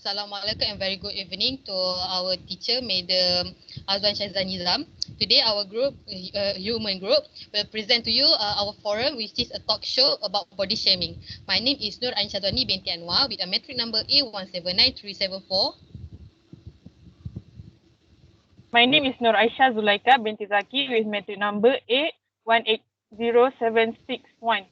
Assalamualaikum and very good evening to our teacher, Madam Azwan Shazan Nizam. Today, our group, human group, will present to you our forum, which is a talk show about body shaming. My name is Nur Anshadwani binti Anwar with a metric number A179374. My name is Nur Aisha Zulaika binti Zaki with metric number A180761.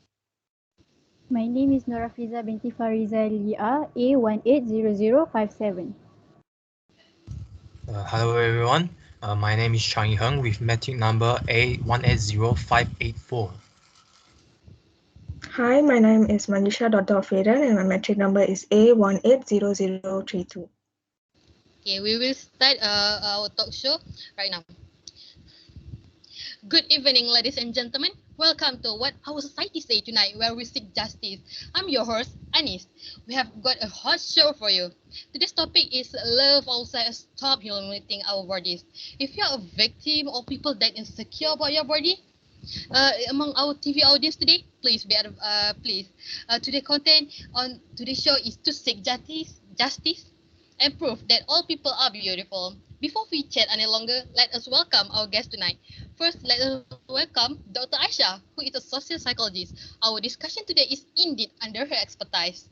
My name is Norafiza binti Fariza Lia, A180057. Hello everyone, my name is Chang Heng with metric number A180584. Hi, my name is Manisha Dr. Fedan and my metric number is A180032. Okay, we will start our talk show right now. Good evening, ladies and gentlemen. Welcome to What Our Society Say Tonight, where we seek justice. I'm your host, Anis. We have got a hot show for you. Today's topic is love outside, stop humiliating our bodies. If you're a victim or people that insecure about your body, among our TV audience today, please today's content on today's show is to seek justice and prove that all people are beautiful. Before we chat any longer, let us welcome our guest tonight. First, let us welcome Dr. Aisha, who is a social psychologist. Our discussion today is indeed under her expertise.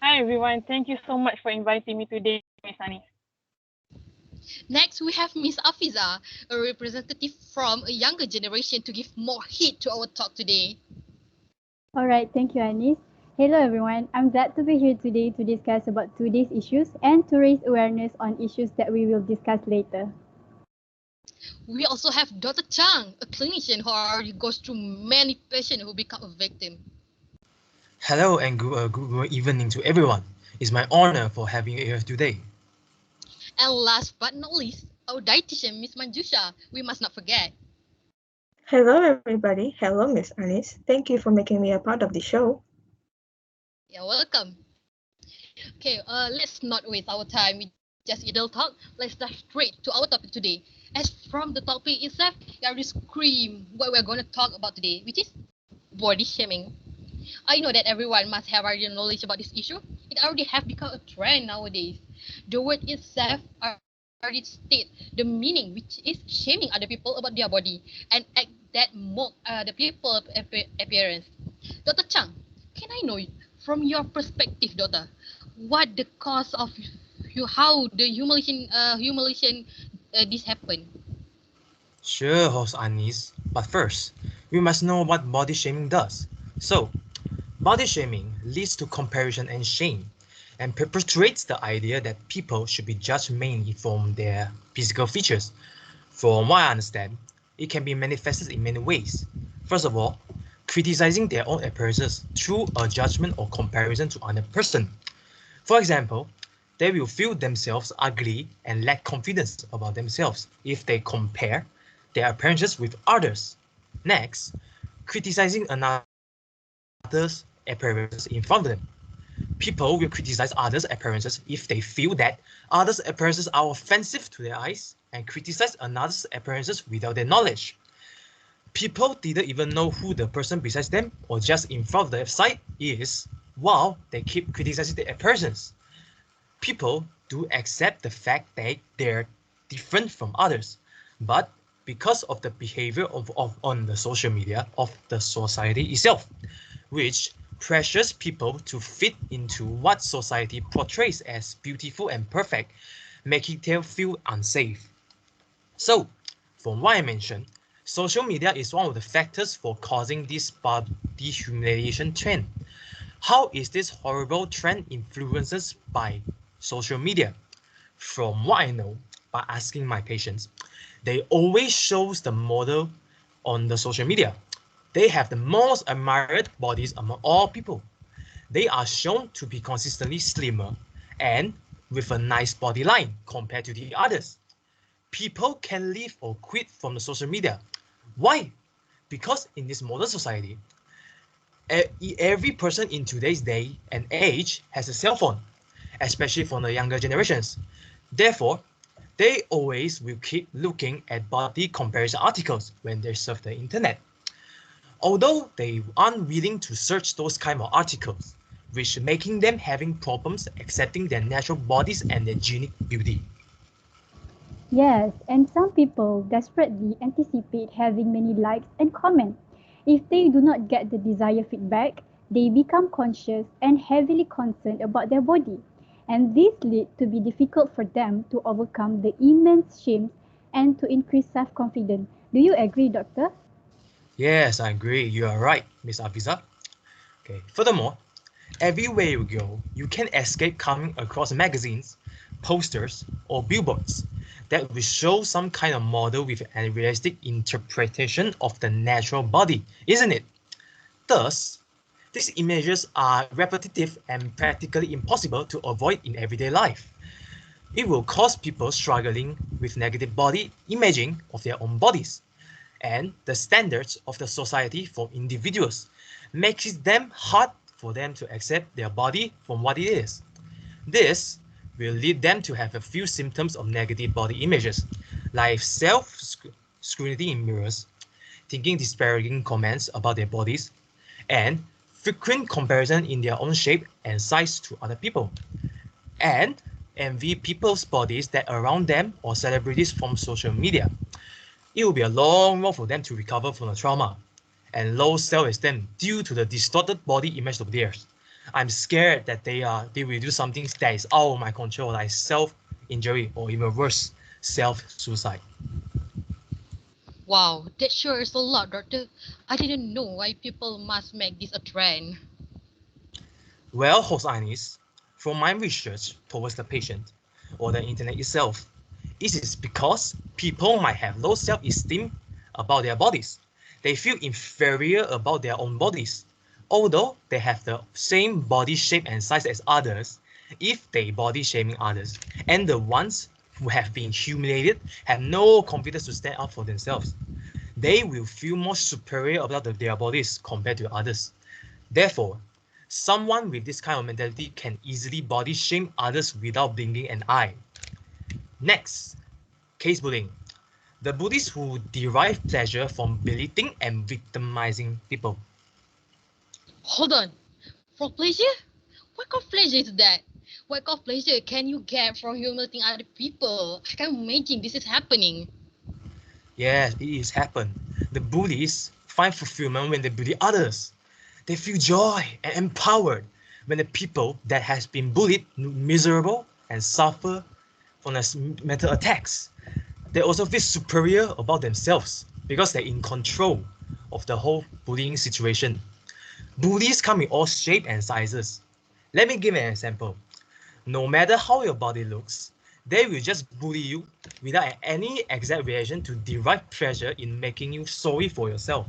Hi everyone, thank you so much for inviting me today, Miss Anis. Next, we have Miss Afiza, a representative from a younger generation to give more heat to our talk today. All right, thank you, Anis. Hello, everyone. I'm glad to be here today to discuss about today's issues and to raise awareness on issues that we will discuss later. We also have Dr. Chang, a clinician who already goes through many patients who become a victim. Hello and good evening to everyone. It's my honor for having you here today. And last but not least, our dietitian, Miss Manjusha, we must not forget. Hello, everybody. Hello, Miss Anis. Thank you for making me a part of the show. You're welcome. Okay, let's not waste our time with just idle talk. Let's dive straight to our topic today. As from the topic itself, you already scream what we're going to talk about today, which is body shaming. I know that everyone must have already knowledge about this issue. It already have become a trend nowadays. The word itself already state the meaning, which is shaming other people about their body and act that mock the people appearance. Dr. Chang, can I know from your perspective, Doctor, what the cause of how the humiliation this happened? Sure, host Anis, but first, we must know what body shaming does. So, body shaming leads to comparison and shame, and perpetuates the idea that people should be judged mainly from their physical features. From what I understand, it can be manifested in many ways. First of all, criticizing their own appearances through a judgment or comparison to another person. For example, they will feel themselves ugly and lack confidence about themselves if they compare their appearances with others. Next, criticizing another's appearances in front of them. People will criticize others' appearances if they feel that others' appearances are offensive to their eyes and criticize another's appearances without their knowledge. People didn't even know who the person besides them or just in front of their sight is while they keep criticizing their appearances. People do accept the fact that they're different from others, but because of the behavior on the social media of the society itself, which pressures people to fit into what society portrays as beautiful and perfect, making them feel unsafe. So, from what I mentioned, social media is one of the factors for causing this body humiliation trend. How is this horrible trend influenced by social media? From what I know, by asking my patients, they always shows the model on the social media. They have the most admired bodies among all people. They are shown to be consistently slimmer and with a nice body line compared to the others. People can leave or quit from the social media. Why? Because in this modern society, every person in today's day and age has a cell phone, especially for the younger generations. Therefore, they always will keep looking at body comparison articles when they surf the internet. Although they aren't willing to search those kind of articles, which making them having problems accepting their natural bodies and their unique beauty. Yes, and some people desperately anticipate having many likes and comments. If they do not get the desired feedback, they become conscious and heavily concerned about their body. And this leads to be difficult for them to overcome the immense shame and to increase self-confidence. Do you agree, doctor? Yes, I agree. You are right, Miss Afiza. Okay. Furthermore, everywhere you go, you can escape coming across magazines, posters, or billboards that will show some kind of model with a realistic interpretation of the natural body, isn't it? Thus, these images are repetitive and practically impossible to avoid in everyday life. It will cause people struggling with negative body imaging of their own bodies, and the standards of the society for individuals makes it them hard for them to accept their body from what it is. This will lead them to have a few symptoms of negative body images, like self-scrutiny in mirrors, thinking disparaging comments about their bodies, and frequent comparison in their own shape and size to other people, and envy people's bodies that around them or celebrities from social media. It will be a long road for them to recover from the trauma and low self-esteem due to the distorted body image of theirs. I'm scared that they will do something that is out of my control, like self-injury or even worse, self-suicide. Wow, that sure is a lot, doctor. I didn't know why people must make this a trend. Well, Hosanis, from my research towards the patient or the internet itself, it is because people might have low self-esteem about their bodies. They feel inferior about their own bodies. Although they have the same body shape and size as others, if they body shaming others, and the ones who have been humiliated have no confidence to stand up for themselves, they will feel more superior about their bodies compared to others. Therefore, someone with this kind of mentality can easily body shame others without blinking an eye. Next, case bullying. The Buddhists who derive pleasure from belittling and victimizing people. Hold on. For pleasure? What kind of pleasure is that? What kind of pleasure can you get from humiliating other people? I can't imagine this is happening. Yes, it is happened. The bullies find fulfillment when they bully others. They feel joy and empowered when the people that has been bullied miserable and suffer from the mental attacks. They also feel superior about themselves because they're in control of the whole bullying situation. Bullies come in all shapes and sizes. Let me give an example. No matter how your body looks, they will just bully you without any exact reaction to derive pleasure in making you sorry for yourself.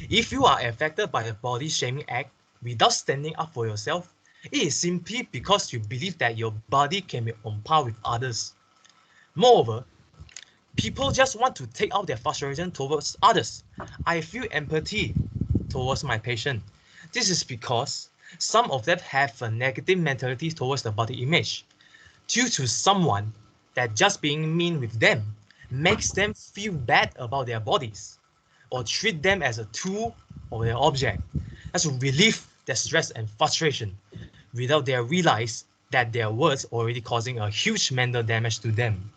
If you are affected by a body shaming act without standing up for yourself, it is simply because you believe that your body can be on par with others. Moreover, people just want to take out their frustration towards others. I feel empathy towards my patient. This is because some of them have a negative mentality towards the body image due to someone that just being mean with them makes them feel bad about their bodies or treat them as a tool or an object. That's to relieve their stress and frustration without they realize that their words already causing a huge mental damage to them.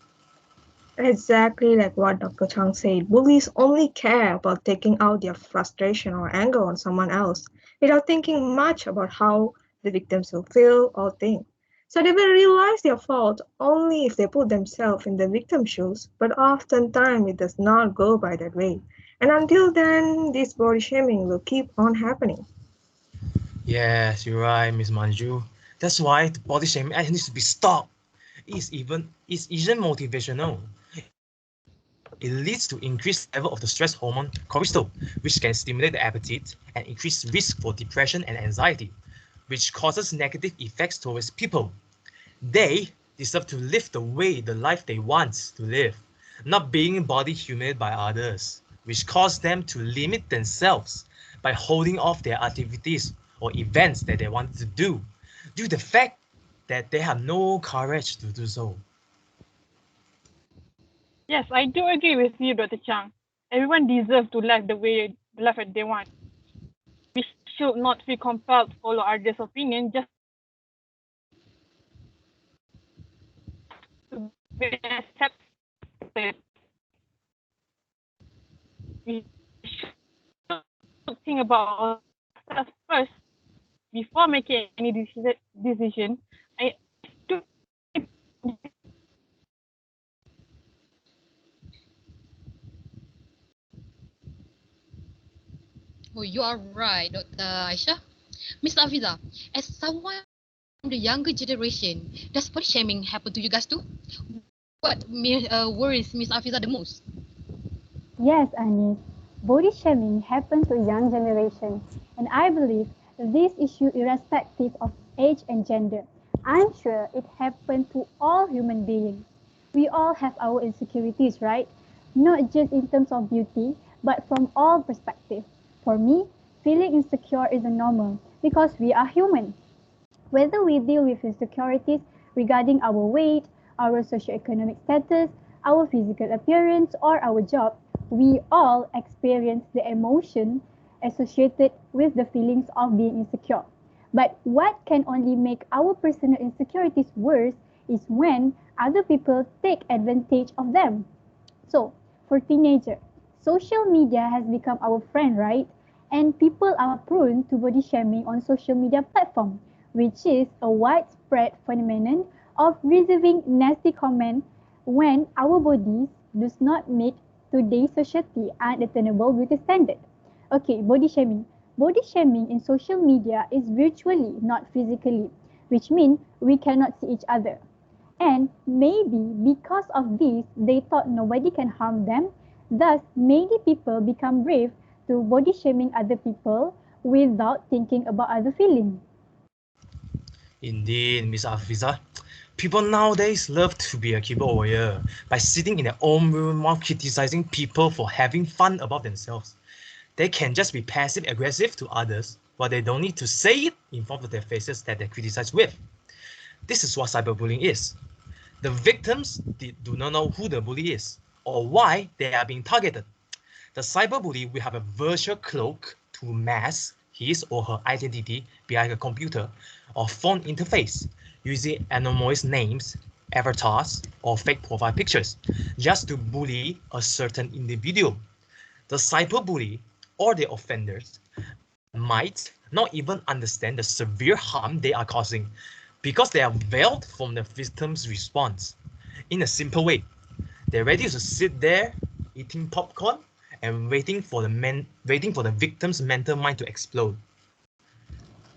Exactly like what Dr. Chang said, bullies only care about taking out their frustration or anger on someone else without thinking much about how the victims will feel or think. So they will realize their fault only if they put themselves in the victim's shoes, but oftentimes it does not go by that way. And until then, this body shaming will keep on happening. Yes, you're right, Miss Manju. That's why the body shaming act needs to be stopped. It's even motivational. It leads to increased level of the stress hormone cortisol, which can stimulate the appetite and increase risk for depression and anxiety, which causes negative effects towards people. They deserve to live the life they want to live, not being body humiliated by others, which cause them to limit themselves by holding off their activities or events that they want to do, due to the fact that they have no courage to do so. Yes, I do agree with you, Dr. Chang. Everyone deserves to live the way they want. We should not feel compelled to follow others' opinion just to be accepted. We should think about ourselves first before making any decision. I do. Oh, you are right, Dr. Aisha. Miss Afiza, as someone from the younger generation, does body shaming happen to you guys too? What worries Miss Afiza the most? Yes, Anis. Body shaming happens to young generation, and I believe this issue irrespective of age and gender. I'm sure it happens to all human beings. We all have our insecurities, right? Not just in terms of beauty, but from all perspectives. For me, feeling insecure is a normal because we are human. Whether we deal with insecurities regarding our weight, our socioeconomic status, our physical appearance, or our job, we all experience the emotion associated with the feelings of being insecure. But what can only make our personal insecurities worse is when other people take advantage of them. So, for teenagers, social media has become our friend, right? And people are prone to body shaming on social media platform, which is a widespread phenomenon of receiving nasty comment when our bodies does not meet today's society unattainable beauty standard. Okay, body shaming. Body shaming in social media is virtually, not physically, which means we cannot see each other. And maybe because of this, they thought nobody can harm them. Thus, many people become brave to body shaming other people without thinking about other feelings. Indeed, Miss Afiza. People nowadays love to be a keyboard warrior by sitting in their own room while criticizing people for having fun about themselves. They can just be passive aggressive to others, but they don't need to say it in front of their faces that they criticize with. This is what cyberbullying is. The victims do not know who the bully is or why they are being targeted. The cyberbully will have a virtual cloak to mask his or her identity behind a computer or phone interface using anonymous names, avatars, or fake profile pictures just to bully a certain individual. The cyberbully or the offenders might not even understand the severe harm they are causing because they are veiled from the victim's response. In a simple way, they're ready to sit there eating popcorn and waiting for the victim's mental mind to explode.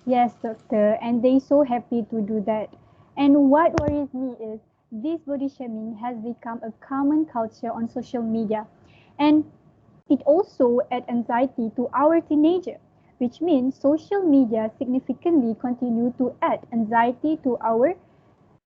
Yes, doctor, and they so happy to do that. And what worries me is this body shaming has become a common culture on social media. And it also adds anxiety to our teenager, which means social media significantly continue to add anxiety to our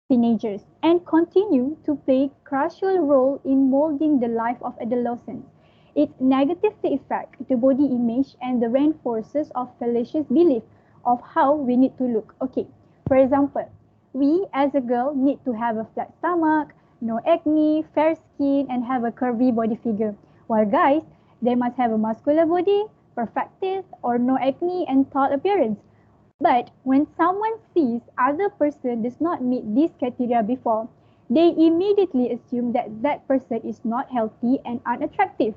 teenagers and continue to play a crucial role in molding the life of adolescents. It negatively affects the body image and the reinforces of fallacious belief of how we need to look. Okay, for example, we as a girl need to have a flat stomach, no acne, fair skin, and have a curvy body figure. While guys, they must have a muscular body, perfect teeth, or no acne and tall appearance. But when someone sees other person does not meet this criteria before, they immediately assume that that person is not healthy and unattractive.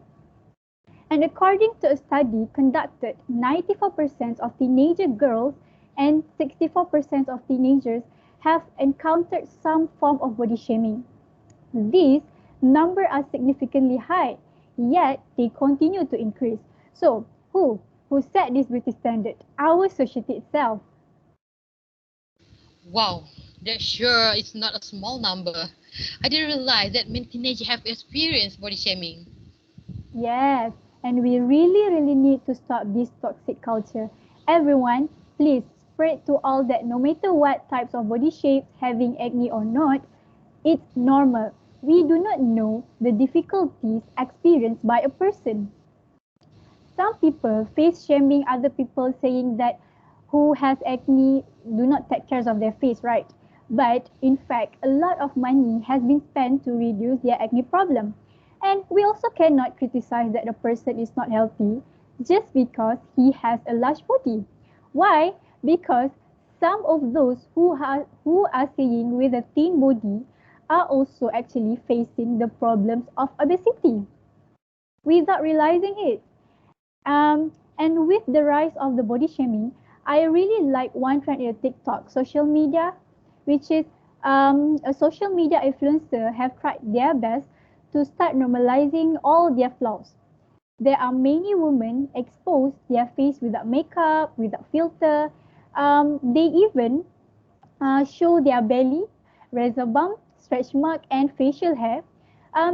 And according to a study conducted, 94% of teenager girls and 64% of teenagers have encountered some form of body shaming. These numbers are significantly high, yet they continue to increase. So, who set this beauty standard? Our society itself. Wow, that sure is not a small number. I didn't realize that many teenagers have experienced body shaming. Yes, and we really need to stop this toxic culture. Everyone, please spread to all that no matter what types of body shapes, having acne or not, it's normal. We do not know the difficulties experienced by a person. Some people face shaming other people saying that who has acne do not take care of their face, right? But in fact, a lot of money has been spent to reduce their acne problem. And we also cannot criticize that the person is not healthy. just because he has a large body. Why? Because some of those who are saying with a thin body are also actually facing the problems of obesity without realizing it. And with the rise of the body shaming, I really like one trend in TikTok, social media, which is a social media influencer have tried their best to start normalizing all their flaws. There are many women expose their face without makeup, without filter. They even show their belly, razor bump, stretch mark, and facial hair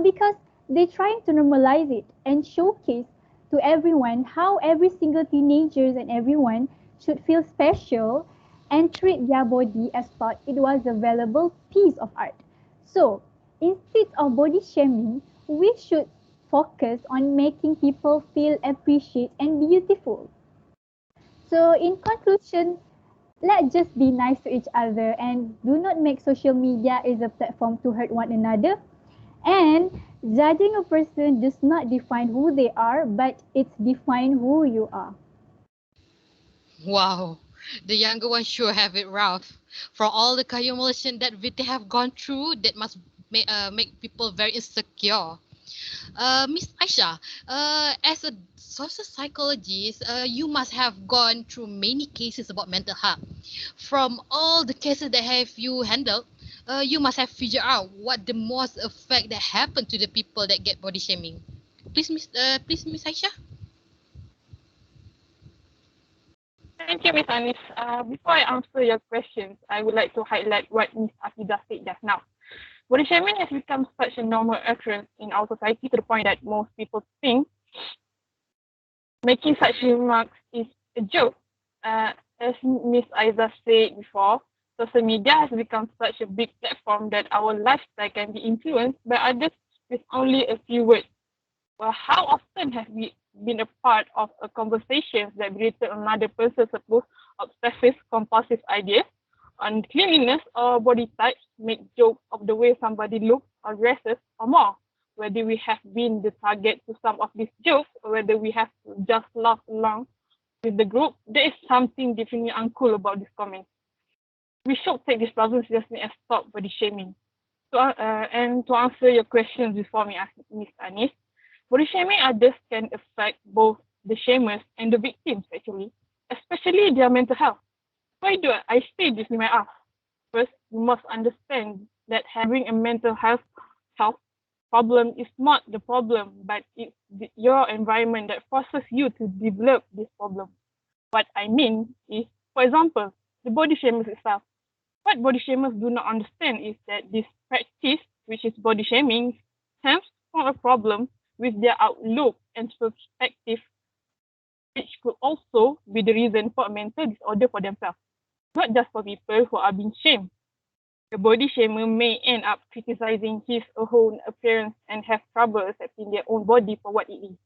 because they're trying to normalize it and showcase to everyone how every single teenagers and everyone should feel special and treat their body as thought it was a valuable piece of art. So instead of body shaming, we should focus on making people feel appreciated and beautiful. So in conclusion, let's just be nice to each other and do not make social media is a platform to hurt one another. And judging a person does not define who they are, but it's define who you are. Wow, the younger ones sure have it rough. For all the humiliation that they have gone through, that must make people very insecure. Miss Aisha, as a social psychologist, you must have gone through many cases about mental health. From all the cases that have you handled, you must have figured out what the most effect that happen to the people that get body shaming. Please, Miss Aisha. Thank you, Miss Anis. Before I answer your questions, I would like to highlight what Miss Afida said just now. Body shaming has become such a normal occurrence in our society to the point that most people think making such remarks is a joke. As Miss Aiza said before, social media has become such a big platform that our lifestyle can be influenced by others with only a few words. Well, how often have we been a part of a conversation that related another person's supposed obsessive compulsive ideas on cleanliness or body types, make jokes of the way somebody looks or dresses or more? Whether we have been the target to some of these jokes or whether we have just laughed along with the group, there is something definitely uncool about this comment. We should take this problem seriously and stop body shaming. And to answer your questions before me, Ms. Anis, body shaming others can affect both the shamers and the victims, actually, especially their mental health. Why do I say this, you may ask? First, you must understand that having a health problem is not the problem, but it's your environment that forces you to develop this problem. What I mean is, for example, the body shamers itself. What body shamers do not understand is that this practice, which is body shaming, stems from a problem with their outlook and perspective, which could also be the reason for a mental disorder for themselves, not just for people who are being shamed. The body shamer may end up criticizing his or her own appearance and have trouble accepting their own body for what it is.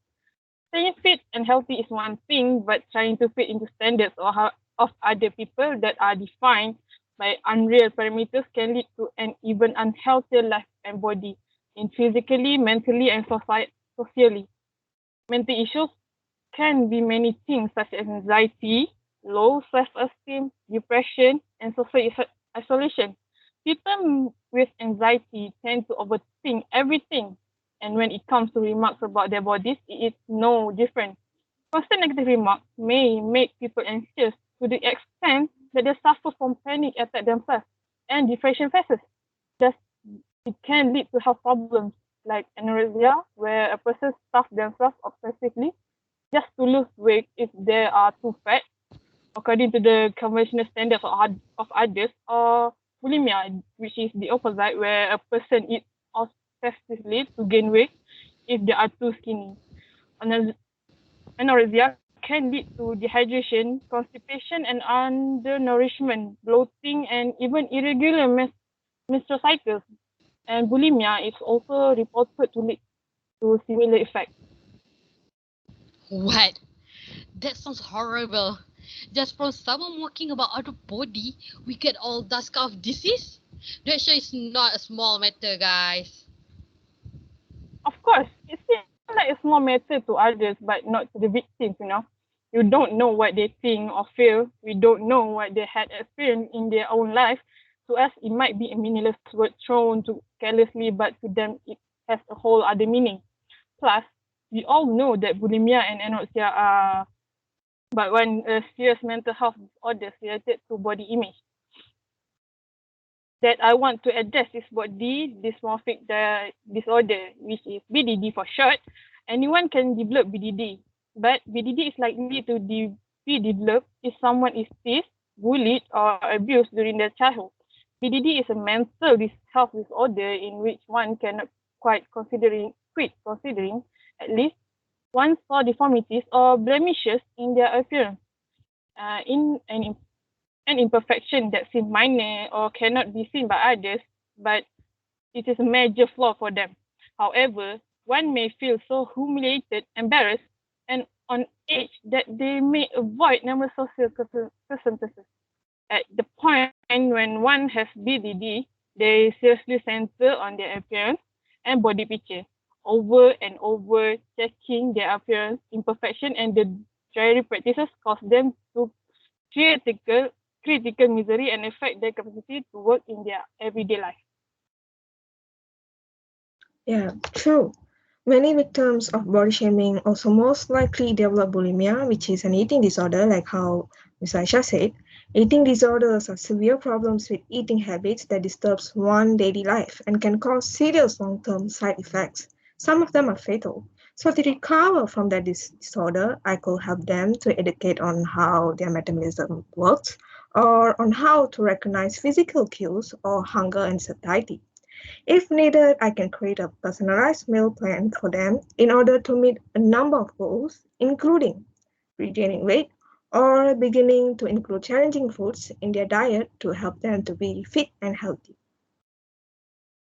Staying fit and healthy is one thing, but trying to fit into standards of other people that are defined by unreal parameters can lead to an even unhealthier life and body in physically, mentally, and socially. Mental issues can be many things such as anxiety, low self-esteem, depression, and social isolation. People with anxiety tend to overthink everything, and when it comes to remarks about their bodies, it is no different. Constant negative remarks may make people anxious to the extent that they suffer from panic attack themselves and depression phases. Thus, it can lead to health problems like anorexia, where a person stuffs themselves obsessively just to lose weight if they are too fat, according to the conventional standards of others, or bulimia, which is the opposite, where a person eats obsessively to gain weight if they are too skinny. Anorexia can lead to dehydration, constipation, and undernourishment, bloating, and even irregular menstrual cycles. And bulimia is also reported to lead to similar effects. What? That sounds horrible. Just from someone walking about out of body, we get all that kind of disease? That sure is not a small matter, guys. Of course, it seems like a small matter to others, but not to the victims, You don't know what they think or feel. We don't know what they had experienced in their own life. To us, it might be a meaningless word thrown to carelessly, but to them, it has a whole other meaning. Plus, we all know that bulimia and anorexia are but one serious mental health disorders related to body image that I want to address is body dysmorphic disorder, which is BDD for short. Anyone can develop BDD, but BDD is likely to be developed if someone is teased, bullied, or abused during their childhood. BDD is a mental health disorder in which one cannot quit considering at least one saw deformities or blemishes in their appearance. In an imperfection that seems minor or cannot be seen by others, but it is a major flaw for them. However, one may feel so humiliated, embarrassed, and on edge that they may avoid numerous social circumstances. At the point when one has BDD, they seriously center on their appearance and body picture, over and over checking their appearance imperfection, and the diary practices cause them to critical critical misery and affect their capacity to work in their everyday life. Yeah, true. Many victims of body shaming also most likely develop bulimia, which is an eating disorder, like how Ms. Aisha said. Eating disorders are severe problems with eating habits that disturbs one's daily life and can cause serious long-term side effects. Some of them are fatal. So to recover from that disorder, I could help them to educate on how their metabolism works or on how to recognize physical cues or hunger and satiety. If needed, I can create a personalized meal plan for them in order to meet a number of goals, including regaining weight or beginning to include challenging foods in their diet to help them to be fit and healthy.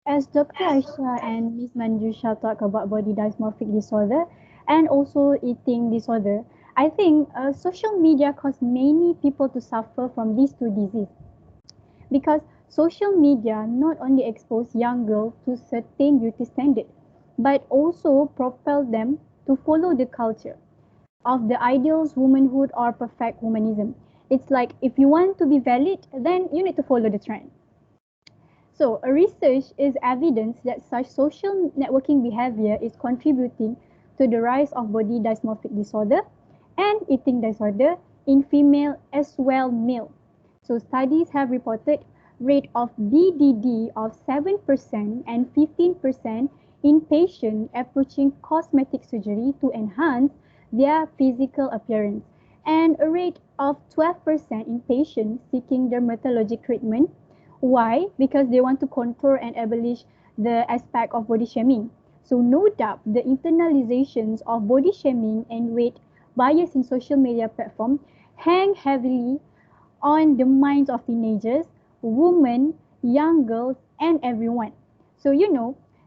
As Dr. Aisha and Ms. Manjusha talk about body dysmorphic disorder and also eating disorder, I think social media cause many people to suffer from these two diseases because social media not only expose young girls to certain beauty standards but also propel them to follow the culture of the ideals womanhood or perfect womanism. It's like if you want to be valid, then you need to follow the trend. So, a research is evidence that such social networking behavior is contributing to the rise of body dysmorphic disorder and eating disorder in female as well male. So, studies have reported rate of BDD of 7% and 15% in patients approaching cosmetic surgery to enhance their physical appearance and a rate of 12% in patients seeking dermatologic treatment. Why? Because they want to control and abolish the aspect of body shaming. So no doubt the internalizations of body shaming and weight bias in social media platform hang heavily on the minds of teenagers, women, young girls, and everyone. So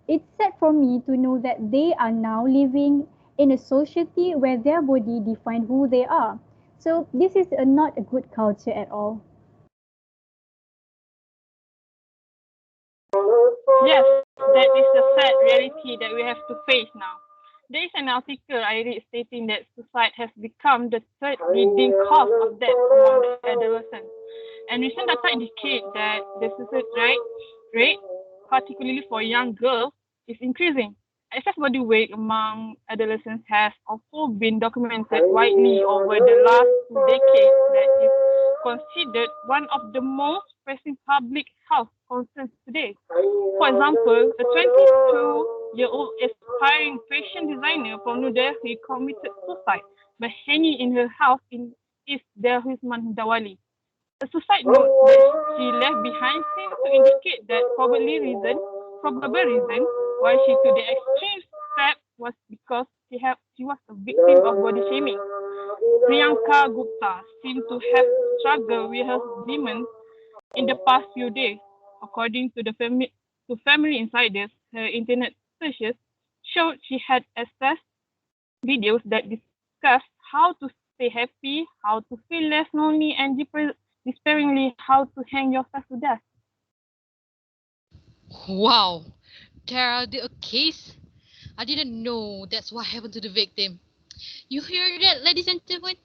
it's sad for me to know that they are now living in a society where their body define who they are. So this is not a good culture at all. Yes, that is the sad reality that we have to face now. There is an article I read stating that suicide has become the third leading cause of death among the adolescents. And recent data indicate that the rate, particularly for young girls, is increasing. Excess body weight among adolescents has also been documented widely over the last 2 decades that is considered one of the most pressing public health concerns today. For example, a 22-year-old aspiring fashion designer from New Delhi committed suicide by hanging in her house in East Delhi's Mandawali. A suicide note that she left behind seems to indicate that probable reason why she took the extreme step was because she was a victim of body shaming. Priyanka Gupta seemed to have struggled with her demons in the past few days. According to family insiders, her internet searches showed she had accessed videos that discussed how to stay happy, how to feel less lonely, and despairingly how to hang yourself to death. Wow, there are the case. I didn't know that's what happened to the victim. You hear that, ladies and gentlemen?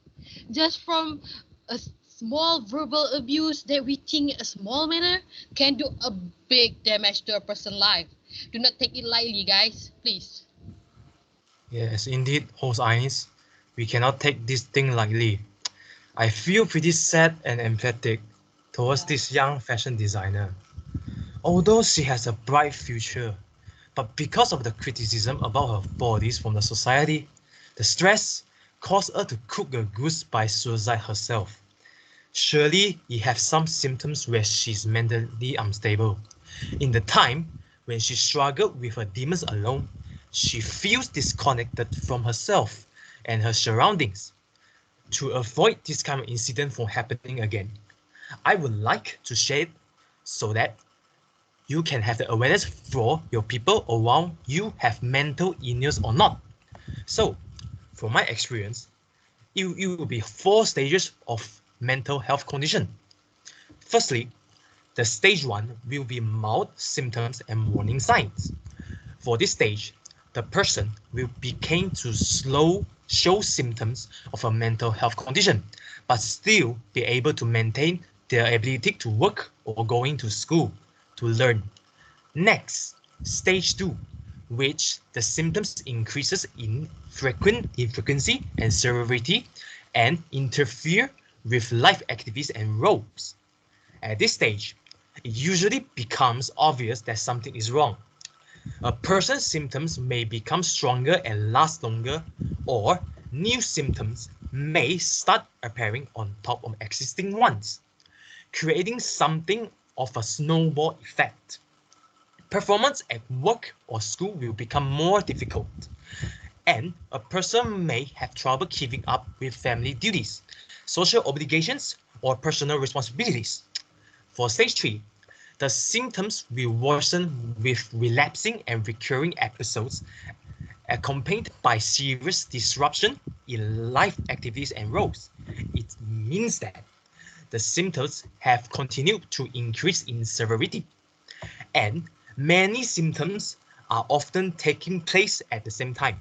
Just from a small verbal abuse that we think a small matter can do a big damage to a person's life. Do not take it lightly, guys, please. Yes, indeed, host Ines. We cannot take this thing lightly. I feel pretty sad and empathetic towards this young fashion designer. Although she has a bright future, but because of the criticism about her bodies from the society, the stress caused her to cook a goose by suicide herself. Surely he has some symptoms where she's mentally unstable. In the time when she struggled with her demons alone, she feels disconnected from herself and her surroundings. To avoid this kind of incident from happening again, I would like to share it so that you can have the awareness for your people around you have mental illness or not. So, from my experience, it will be 4 stages of mental health condition. Firstly, the stage 1 will be mild symptoms and warning signs. For this stage, the person will begin to slow show symptoms of a mental health condition, but still be able to maintain their ability to work or going to school to learn. Next, stage 2, which the symptoms increases in frequency and severity and interfere with life activities and roles. At this stage, it usually becomes obvious that something is wrong. A person's symptoms may become stronger and last longer, or new symptoms may start appearing on top of existing ones, creating something of a snowball effect. Performance at work or school will become more difficult, and a person may have trouble keeping up with family duties, social obligations, or personal responsibilities. For stage 3, the symptoms will worsen with relapsing and recurring episodes accompanied by serious disruption in life activities and roles. It means that the symptoms have continued to increase in severity, and many symptoms are often taking place at the same time.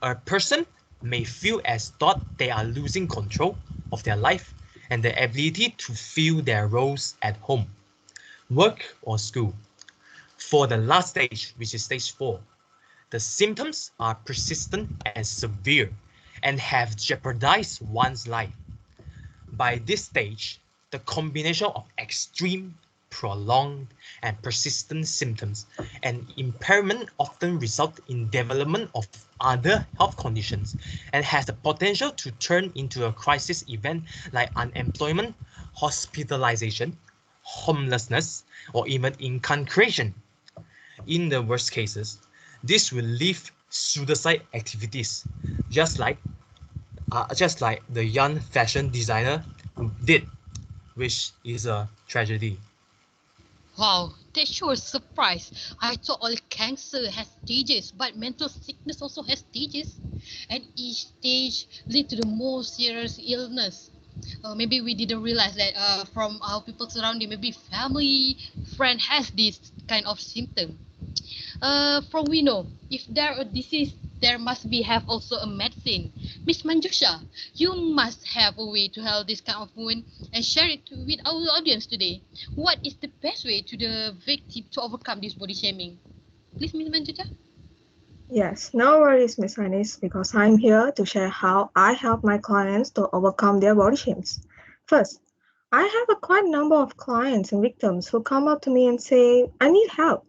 A person may feel as though they are losing control of their life and the ability to fill their roles at home, work, or school. For the last stage, which is stage 4, the symptoms are persistent and severe and have jeopardized one's life. By this stage, the combination of extreme, prolonged, and persistent symptoms and impairment often result in development of other health conditions and has the potential to turn into a crisis event like unemployment, hospitalization, homelessness, or even incarceration. In the worst cases, this will lead suicide activities, just like the young fashion designer did, which is a tragedy. Wow, that sure is surprise. I thought all cancer has stages, but mental sickness also has stages, and each stage lead to the more serious illness. Maybe we didn't realize that from our people surrounding, maybe family, friend has this kind of symptom. From we know, if there a disease, there must be have also a medicine. Miss Manjusha, you must have a way to help this kind of wound and share it with our audience today. What is the best way to the victim to overcome this body shaming? Please, Miss Manjusha. Yes, no worries, Miss Ines, because I'm here to share how I help my clients to overcome their body shames. First, I have a quite number of clients and victims who come up to me and say, I need help.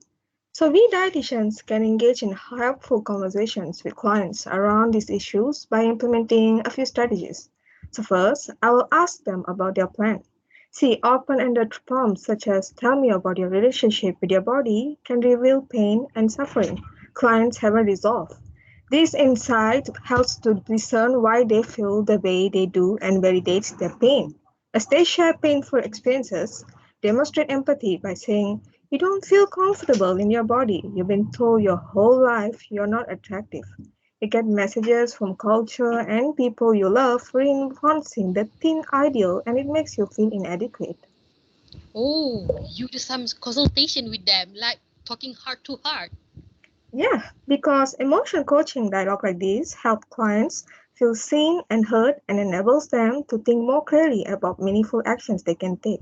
So we dietitians can engage in helpful conversations with clients around these issues by implementing a few strategies. So first, I will ask them about their plan. See, open-ended prompts such as tell me about your relationship with your body can reveal pain and suffering clients haven't resolved. This insight helps to discern why they feel the way they do and validates their pain. As they share painful experiences, demonstrate empathy by saying, you don't feel comfortable in your body. You've been told your whole life you're not attractive. You get messages from culture and people you love reinforcing the thin ideal, and it makes you feel inadequate. Oh, you do some consultation with them, like talking heart to heart. Yeah, because emotion coaching dialogue like these help clients feel seen and heard and enables them to think more clearly about meaningful actions they can take.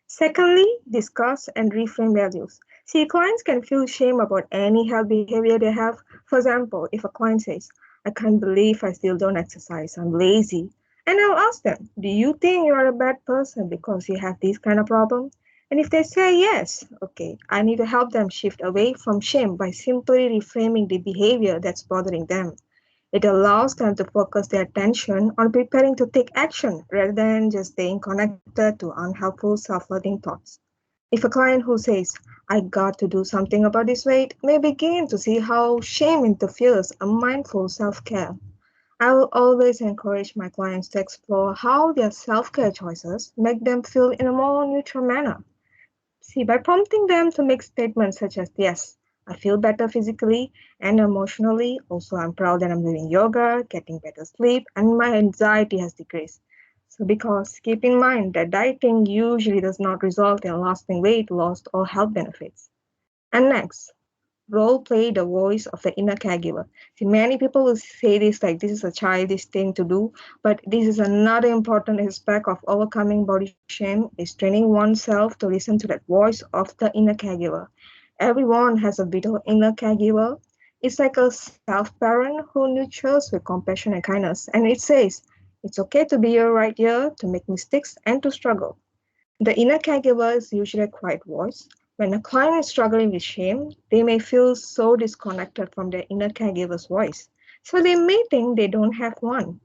Secondly, discuss and reframe values. See, clients can feel shame about any health behavior they have. For example, if a client says, I can't believe I still don't exercise, I'm lazy. And I'll ask them, do you think you are a bad person because you have this kind of problem? And if they say yes, okay, I need to help them shift away from shame by simply reframing the behavior that's bothering them. It allows them to focus their attention on preparing to take action rather than just staying connected to unhelpful self-loathing thoughts. If a client who says, I got to do something about this weight, may begin to see how shame interferes a mindful self-care. I will always encourage my clients to explore how their self-care choices make them feel in a more neutral manner. See, by prompting them to make statements such as, yes, I feel better physically and emotionally. Also, I'm proud that I'm doing yoga, getting better sleep, and my anxiety has decreased. So, because keep in mind that dieting usually does not result in lasting weight loss or health benefits. And next, role play the voice of the inner caregiver. See, many people will say this like this is a childish thing to do, but this is another important aspect of overcoming body shame is training oneself to listen to that voice of the inner caregiver. Everyone has a little inner caregiver. It's like a self-parent who nurtures with compassion and kindness, and it says, it's okay to be here right here, to make mistakes and to struggle. The inner caregiver is usually a quiet voice. When a client is struggling with shame, they may feel so disconnected from their inner caregiver's voice. So they may think they don't have one.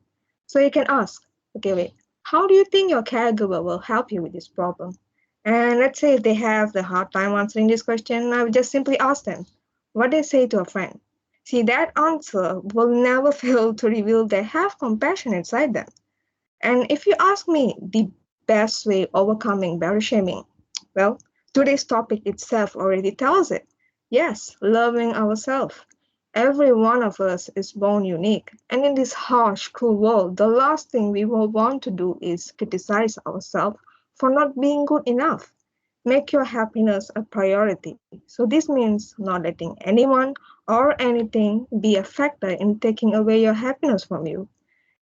So you can ask, okay, wait, how do you think your caregiver will help you with this problem? And let's say if they have the hard time answering this question, I would just simply ask them what they say to a friend. See, that answer will never fail to reveal they have compassion inside them. And if you ask me the best way overcoming body shaming, well, today's topic itself already tells it. Yes, loving ourselves. Every one of us is born unique, and in this harsh, cruel world, the last thing we will want to do is criticize ourselves for not being good enough. Make your happiness a priority. So, this means not letting anyone or anything be a factor in taking away your happiness from you.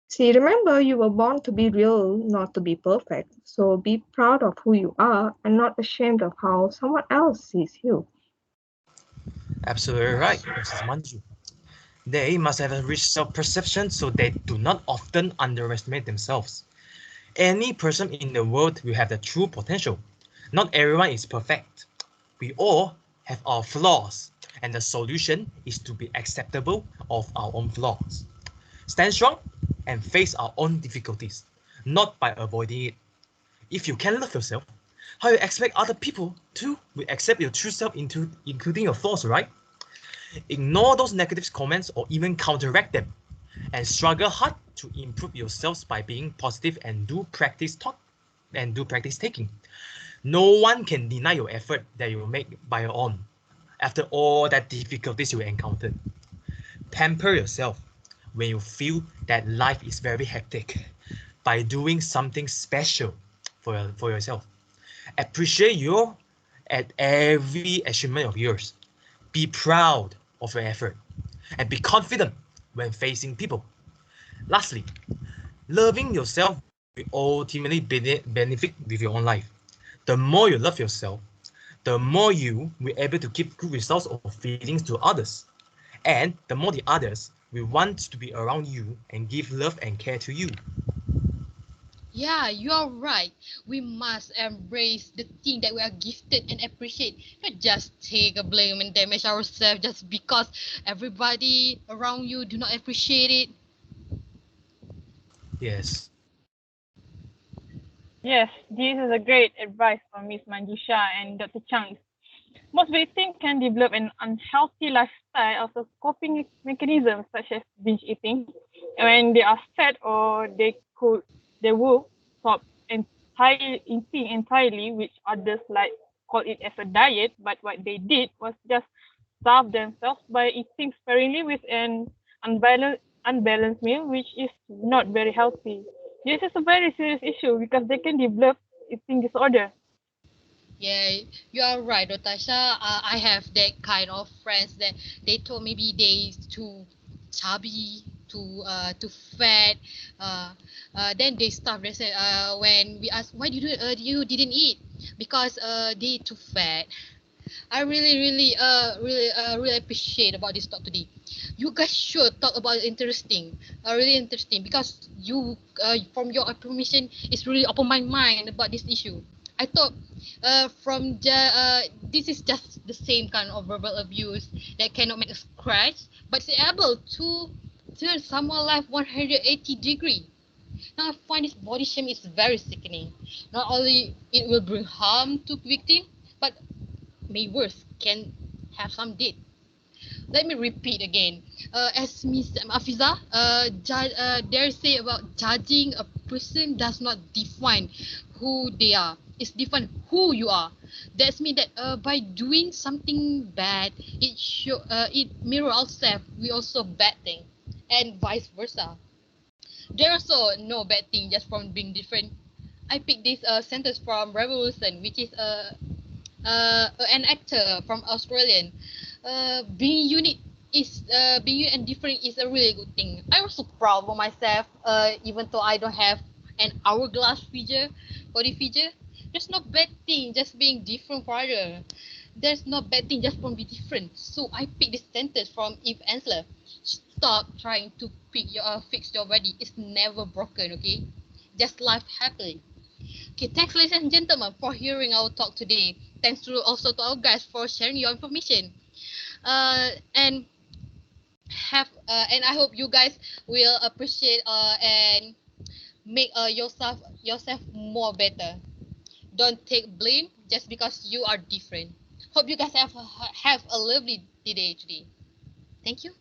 See, remember, you were born to be real, not to be perfect. So be proud of who you are and not ashamed of how someone else sees you. Absolutely right, Mrs. Manju. They must have a rich self-perception so they do not often underestimate themselves. Any person in the world will have the true potential. Not everyone is perfect. We all have our flaws, and the solution is to be acceptable of our own flaws. Stand strong and face our own difficulties, not by avoiding it. If you can love yourself, how you expect other people to will accept your true self into including your flaws, right? Ignore those negative comments or even counteract them and struggle hard to improve yourselves by being positive and do practice taking. No one can deny your effort that you make by your own after all that difficulties you encountered. Pamper yourself when you feel that life is very hectic by doing something special for yourself. Appreciate your at every achievement of yours. Be proud of your effort and be confident when facing people. Lastly, loving yourself will ultimately benefit with your own life. The more you love yourself, the more you will able to give good results or feelings to others. And the more the others will want to be around you and give love and care to you. Yeah, you are right. We must embrace the thing that we are gifted and appreciate. Not just take a blame and damage ourselves just because everybody around you do not appreciate it. Yes. Yes, this is a great advice from Miss Manjusha and Dr. Chang. Most victims can develop an unhealthy lifestyle of a coping mechanisms such as binge eating. When they are sad or they will stop eating entirely, which others like call it as a diet, but what they did was just starve themselves by eating sparingly with an unbalanced meal, which is not very healthy. This is a very serious issue because they can develop eating disorder. Yeah, you are right, Natasha. I have that kind of friends that they told maybe they too chubby, too fat. Uh, then they stop. They said when we ask why you didn't eat because they too fat. I really appreciate about this talk today. You guys should talk about interesting, really interesting because you, from your information, is really open my mind about this issue. I thought, this is just the same kind of verbal abuse that cannot make us crash, but is able to turn someone life 180 degree. Now I find this body shame is very sickening. Not only it will bring harm to victim, but may worse can have some date. Let me repeat again. As Miss Afiza, dare say about judging a person does not define who they are. It's define who you are. That's mean that by doing something bad, it mirror ourselves. We also bad thing, and vice versa. There also no bad thing just from being different. I picked this sentence from Revolution, which is an actor from Australian. Being unique and different is a really good thing. I also proud of myself, even though I don't have an hourglass figure, body figure. There's no bad thing just being different for other. There's no bad thing just from being different. So I picked this sentence from Eve Ensler. Stop trying to fix your body. It's never broken. Okay, just life happily. Okay, thanks, ladies and gentlemen, for hearing our talk today. Thanks to also to our guys for sharing your information. And and I hope you guys will appreciate and make yourself more better. Don't take blame just because you are different. Hope you guys have a lovely day today. Thank you.